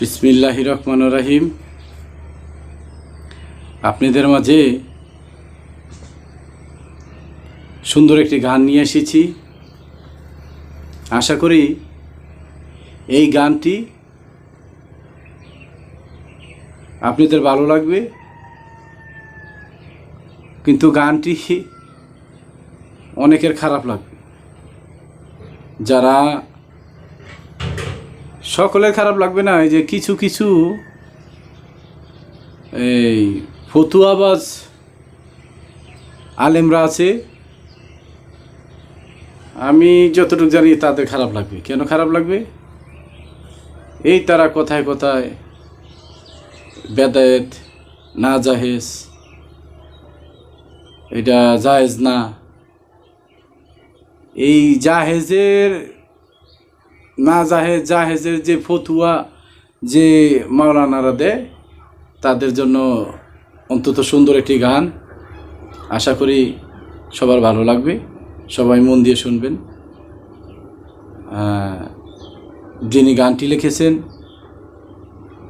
বিসমিল্লাহির রহমানির রহিম। আপনাদের মাঝে সুন্দর একটি গান নিয়ে এসেছি। আশা করি এই গানটি আপনাদের ভালো লাগবে, কিন্তু গানটি অনেকের খারাপ লাগবে। যারা সকলের খারাপ লাগবে না, এই যে কিছু কিছু এই ফতুয়াবাজ আলেমরা আছে, আমি যতটুকু জানি তাদের খারাপ লাগবে। কেন খারাপ লাগবে? এই তারা কথায় কথায় বেদায়েত না জাহেজ, এটা জায়েজ না, এই জাহেজের না জাহেজের যে ফতুয়া যে মাওলানারা দেয়, তাদের জন্য অন্তত সুন্দর একটি গান। আশা করি সবার ভালো লাগবে, সবাই মন দিয়ে শুনবেন। যিনি গানটি লিখেছেন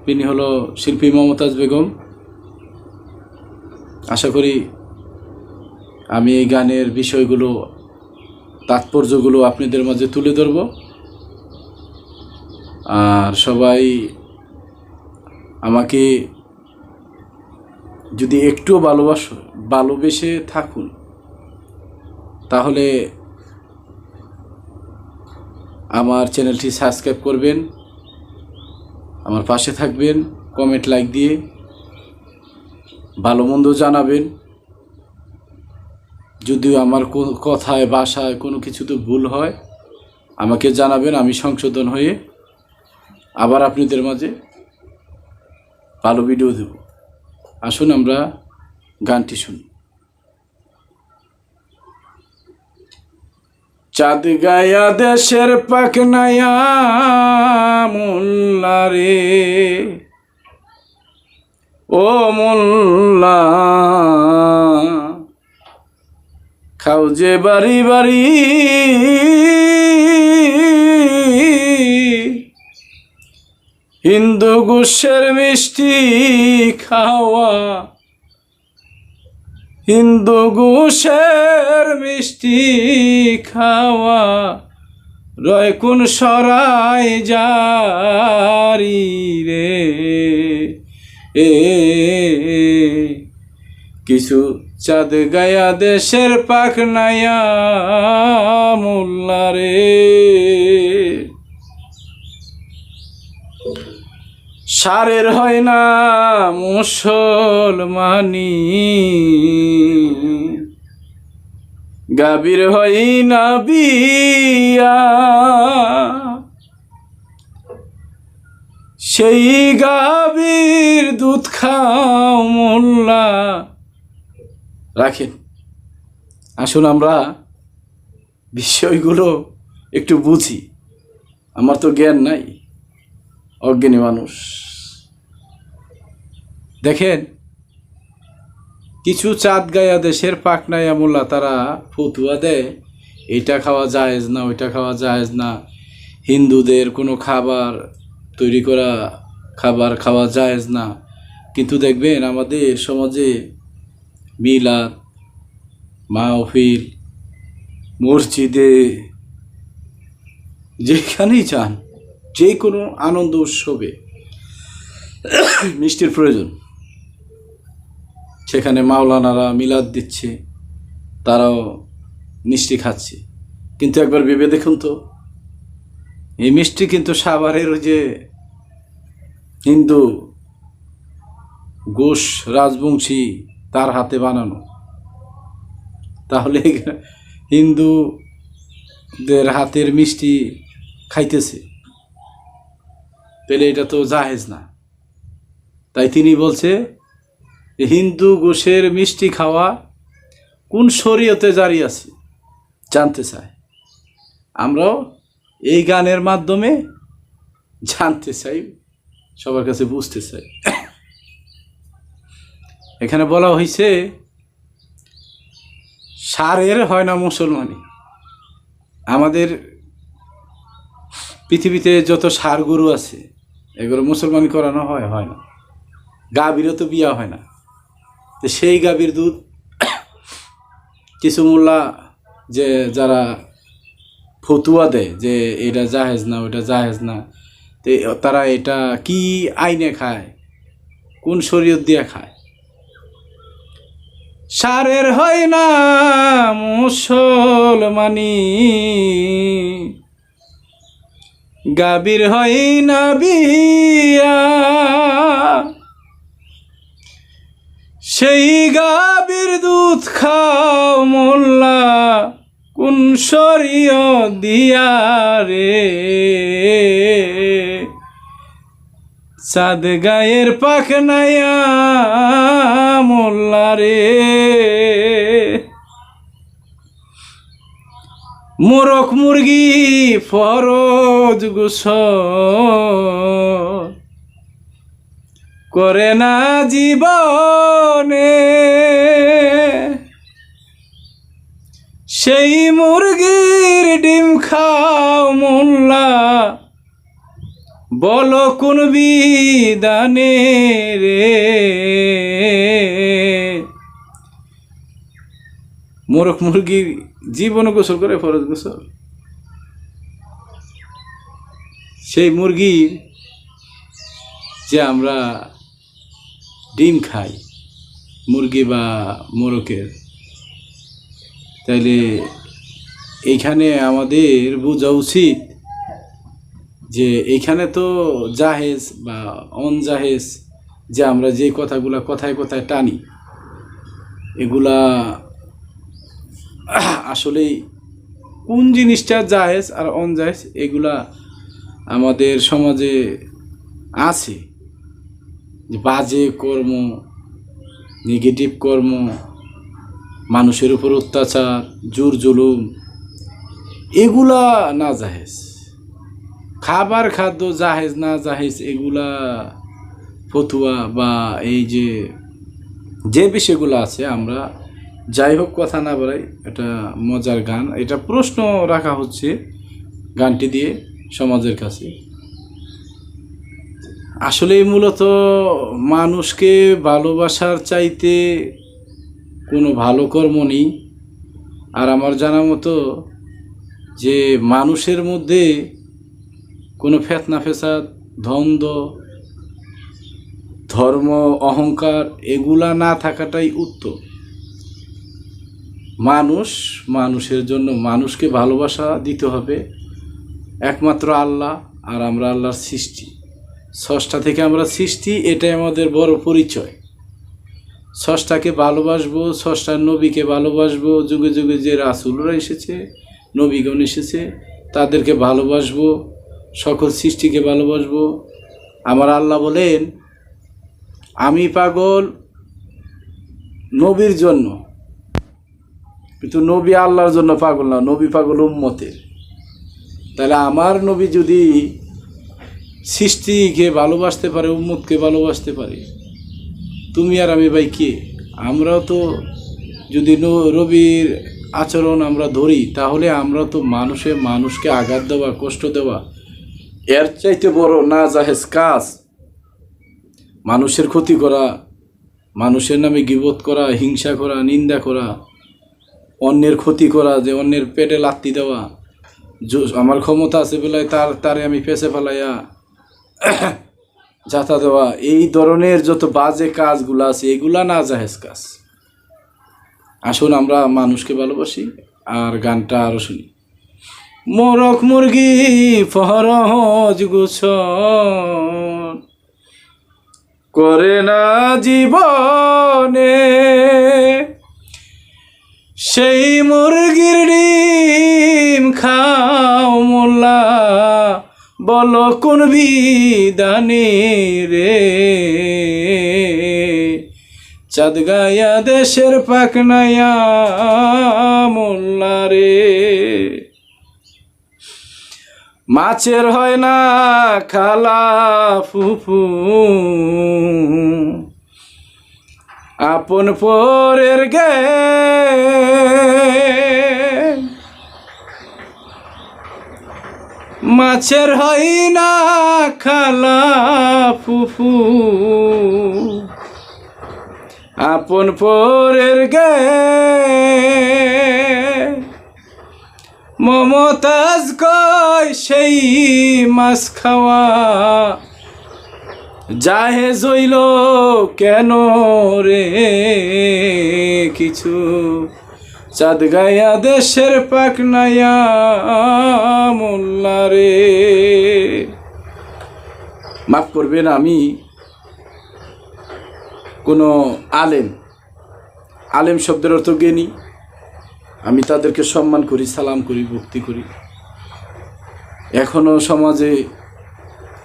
তিনি হলো শিল্পী মমতাজ বেগম। আশা করি আমি এই গানের বিষয়গুলো, তাৎপর্যগুলো আপনাদের মাঝে তুলে ধরব। আর সবাই আমাকে যদি একটু ভালোবেসে থাকুন, তাহলে আমার চ্যানেলটি সাবস্ক্রাইব করবেন, আমার পাশে থাকবেন, কমেন্ট লাইক দিয়ে ভালো মন্দ জানাবেন। যদিও আমার কথায় ভাষায় কোনো কিছুতে ভুল হয়, আমাকে জানাবেন, আমি সংশোধন হয়ে আবার আপনাদের মাঝে ভালো ভিডিও দেব। আসুন আমরা গানটি শুনি। চাঁদ গায়া দেশের পাখনায়া মোল্লা রে, ও মোল্লা খাও যে বাড়ি বাড়ি, হিন্দু গোশের মিষ্টি খাওয়া, হিন্দু গোশের মিষ্টি খাওয়া, রয় কোন সরাই জারি রে। কিছু চাঁদ গায়া দেশের পাখনায়া মোল্লা রে, সারের হয় না মুসলমানি, গাভীর হয় না বিয়া, সেই গাভীর দুধ খাও মোল্লা। রাখেন, আসুন আমরা বিষয়গুলো একটু বুঝি। আমার তো জ্ঞান নাই, অজ্ঞানী মানুষ। দেখেন, কিছু চাঁদ গায়া দেশের পাকনায়া মোল্লা তারা ফতুয়া দেয়, এটা খাওয়া জায়েজ না, ওইটা খাওয়া জায়েজ না, হিন্দুদের কোনো খাবার তৈরি করা খাবার খাওয়া জায়েজ না। কিন্তু দেখবেন আমাদের সমাজে মিলাদ, মাহফিল, মসজিদে, যেখানেই যান, যে কোনো আনন্দ উৎসবে মিষ্টির প্রয়োজন। সেখানে মাওলানারা মিলাদ দিচ্ছে, তারাও মিষ্টি খাচ্ছে। কিন্তু একবার ভেবে দেখুন তো, এই মিষ্টি কিন্তু সাভারের ওই যে হিন্দু ঘোষ রাজবংশী তার হাতে বানানো। তাহলে হিন্দুদের হাতের মিষ্টি খাইতেছে, তাহলে এটা তো জায়েজ না। তাই তিনি বলছে হিন্দু গোশের মিষ্টি খাওয়া কোন শরীয়তে জারি আছে জানতে চায়। আমরাও এই গানের মাধ্যমে জানতে চাই, সবার কাছে বুঝতে চাই। এখানে বলা হয়েছে সারের হয় না মুসলমানি। আমাদের পৃথিবীতে যত ষাঁড় গরু আছে এগুলো মুসলমান করানো হয় না, গাভীরও তো বিয়া হয় না। তো সেই গাভীর দুধ কিছু মোল্লা যে যারা ফতুয়া দেয় যে এটা জাহেজ না ওটা জাহেজ না, তো তারা এটা কি আইনে খায়, কোন শরীয়ত দিয়ে খায়? সারের হয় না মুসলমানি, গাভীর হয় না বিয়া, সেই গাভীর দুধ খাও মোল্লা কোন শরীয়ত দিয়া রে, চাঁদ গায়ের পাখনায়া মোল্লা রে, মোরক মুরগি ফরজ গোসল করে না জীবনে, সেই মুরগির ডিম খাও মোল্লা বলো কোন বিধানে রে, মোরক মুরগির জীবন গোসল করে ফরজ গোসল, সেই মুরগির যে আমরা ডিম খাই মুরগি বা মোরকের, তাইলে এইখানে আমাদের বোঝা উচিত যে এইখানে তো জাহেজ বা অনজাহেজ যে আমরা যে কথাগুলা কথায় কথায় টানি, এগুলা আসলেই কোন জিনিসটা জাহেজ আর অনজাহেজ এগুলা আমাদের সমাজে আছে। যে বাজে কর্ম, নেগেটিভ কর্ম, মানুষের উপর অত্যাচার, জোর জুলুম, এগুলা না জাহেজ। খাবার খাদ্য জাহেজ না জাহেজ এগুলা ফতুয়া বা এই যে বিষয়গুলো আছে, আমরা যাই হোক কথা না বাড়াই, এটা মজার গান, এটা প্রশ্ন রাখা হচ্ছে গানটি দিয়ে সমাজের কাছে। আসলে মূলত মানুষকে ভালোবাসার চাইতে কোনো ভালো কর্ম নেই। আর আমার জানা মতো যে মানুষের মধ্যে কোনো ফেতনা ফেসাদ, দ্বন্দ্ব, ধর্ম, অহংকার এগুলা না থাকাটাই উত্তম। মানুষের জন্য মানুষকে ভালোবাসা দিতে হবে। একমাত্র আল্লাহ আর আমরা আল্লাহর সৃষ্টি, স্রষ্টা থেকে আমরা সৃষ্টি, এটাই আমাদের বড় পরিচয়। স্রষ্টাকে ভালোবাসবো, স্রষ্টার নবীকে ভালোবাসবো, যুগে যুগে যে রাসূলরা এসেছে, নবীগণ এসেছে, তাদেরকে ভালোবাসবো, সকল সৃষ্টিকে ভালোবাসবো। আমার আল্লাহ বলেন, আমি পাগল নবীর জন্য, কিন্তু নবী আল্লাহর জন্য পাগল না, নবী পাগল উম্মতের। তাহলে আমার নবী যদি সৃষ্টিকে ভালোবাসতে পারে, উম্মতকে ভালোবাসতে পারে, তুমি আর আমি ভাই কে? আমরাও তো যদি নবীর আচরণ আমরা ধরি, তাহলে আমরা তো মানুষকে আঘাত দেওয়া, কষ্ট দেওয়া, এর চাইতে বড় না জাহেজ কাজ। মানুষের ক্ষতি করা, মানুষের নামে গীবত করা, হিংসা করা, নিন্দা করা, অন্যের ক্ষতি করা, যে অন্যের পেটে লাত্তি দেওয়া, আমার ক্ষমতা আছে বেলায় তারে আমি পেছে ফেলাইয়া যাতা দেওয়া, এই ধরনের যত বাজে কাজগুলো আছে এগুলা না জাহেজ কাজ। আসুন আমরা মানুষকে ভালোবাসি আর গানটা আরো শুনি। মোরক মুরগি ফরজ গোসল করে না জীবনে, সেই মুরগির ডিম খাও মোল্লা বলো কোন বিধানে রে, চাঁদ গায়া দেশের পাখনায়া মোল্লা রে, মাছের হয় না খালা ফুফু, আপন পরের গে মাছের হয় না খালা ফুফু, আপন পরের গে মমতাজ কয় সেই মাছ খাওয়া জাহেজ হইল কেন রে কিছু, চাঁদ গায়া দেশের পাকনায়া মোল্লা রে। মাফ করবেন, আমি কোনো আলেম শব্দের অর্থ জ্ঞানী, আমি তাদেরকে সম্মান করি, সালাম করি, ভক্তি করি। এখনও সমাজে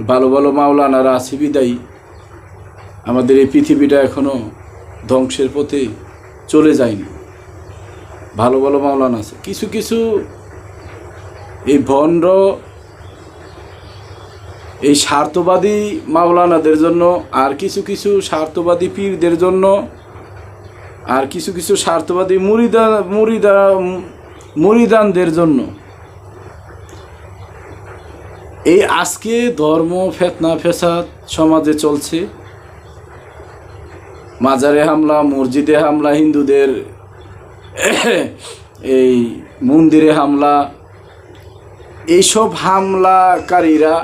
ভালো ভালো মাওলানারা আছে বিদায়ী আমাদের এই পৃথিবীটা এখনও ধ্বংসের পথে চলে যায়নি। ভালো ভালো মাওলানা আছে, কিছু কিছু এই ভণ্ড এই স্বার্থবাদী মাওলানাদের জন্য, আর কিছু কিছু স্বার্থবাদী পীরদের জন্য, আর কিছু কিছু স্বার্থবাদী মুরিদানদের জন্য এই আজকে ধর্ম ফেতনা ফেসাদ সমাজে চলছে। মাজারে হামলা, মসজিদে হামলা, হিন্দুদের এই মন্দিরে হামলা, এইসব হামলাকারীরা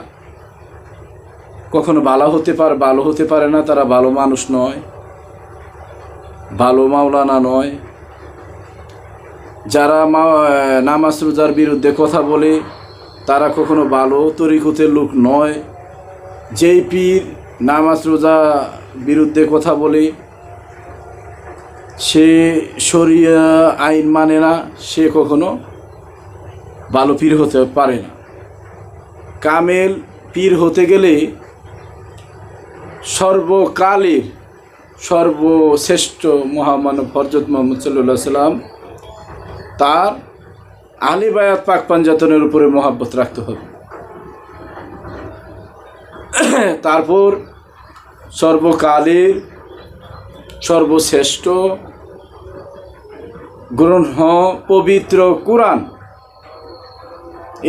কখনো ভালো হতে পারে না। তারা ভালো মানুষ নয়, ভালো মাওলানা নয়। যারা নামাজ রোজার বিরুদ্ধে কথা বলে তারা কখনো ভালো তরিকতের লোক নয়। যেই পীর নামাজ রোজা বিরুদ্ধে কথা বলে, সে শরিয়া আইন মানে না, সে কখনো ভালো পীর হতে পারে না। কামেল পীর হতে গেলে সর্বকালের সর্বশ্রেষ্ঠ মহামানব হযরত মুহাম্মদ সাল্লাল্লাহু আলাইহি সাল্লাম তার আহলে বায়াত পাক পাঞ্জাতনের উপরে মহব্বত রাখতে হবে। তারপর সর্বকালের সর্বশ্রেষ্ঠ গ্রন্থ পবিত্র কুরআন,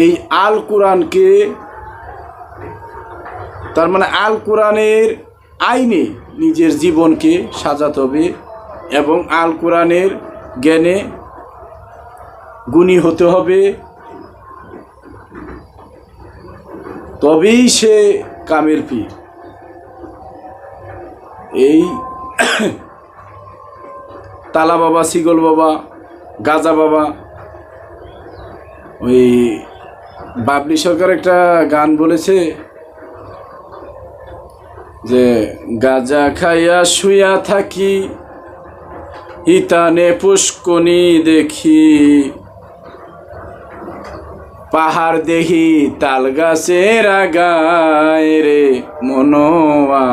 এই আল কুরআনকে, তার মানে আল কুরআনের আইনে নিজের জীবনকে সাজাতে হবে এবং আল কুরআনের জ্ঞানে গুণী হতে হবে, তবেই সে কামেল পীর। এই তালা বাবা, শিগল বাবা, গাজা বাবা, ওই বাবলি সরকার একটা গান বলেছে যে গাজা খাইয়া শুয়া থাকি, হিতানে পুষ্কনি দেখি, পাহাড় দেখি তাল গাছের আগায় রে মনোয়া,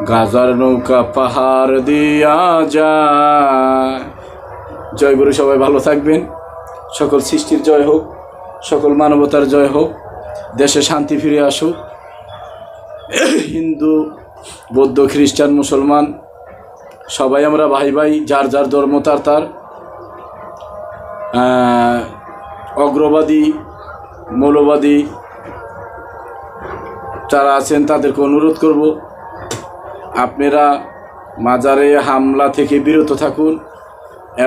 গাজার নৌকা পাহাড় দিয়া যায়। জয় গুরু, সবাই ভালো থাকবেন। সকল সৃষ্টির জয় হোক, সকল মানবতার জয় হোক, দেশে শান্তি ফিরে আসুক। হিন্দু, বৌদ্ধ, খ্রিস্টান, মুসলমান সবাই আমরা ভাই ভাই, যার যার ধর্ম তার তার। অগ্রবাদী, মৌলবাদী যারা আছেন তাদেরকে অনুরোধ করব, আপনারা মাজারে হামলা থেকে বিরত থাকুন।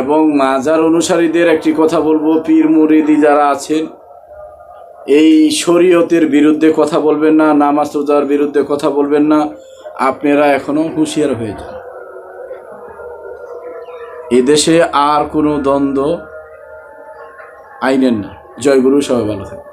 এবং মাজার অনুসারীদের একটি কথা বলবো, পীর মুরিদি যারা আছেন এই শরীয়তের বিরুদ্ধে কথা বলবেন না, নামাজ রোজার বিরুদ্ধে কথা বলবেন না। আপনারা এখনো হুঁশিয়ার হয়ে যান। এদেশে আর কোনো দ্বন্দ্ব আইনের না। জয় গুরু, সবাই ভালো থাকুন।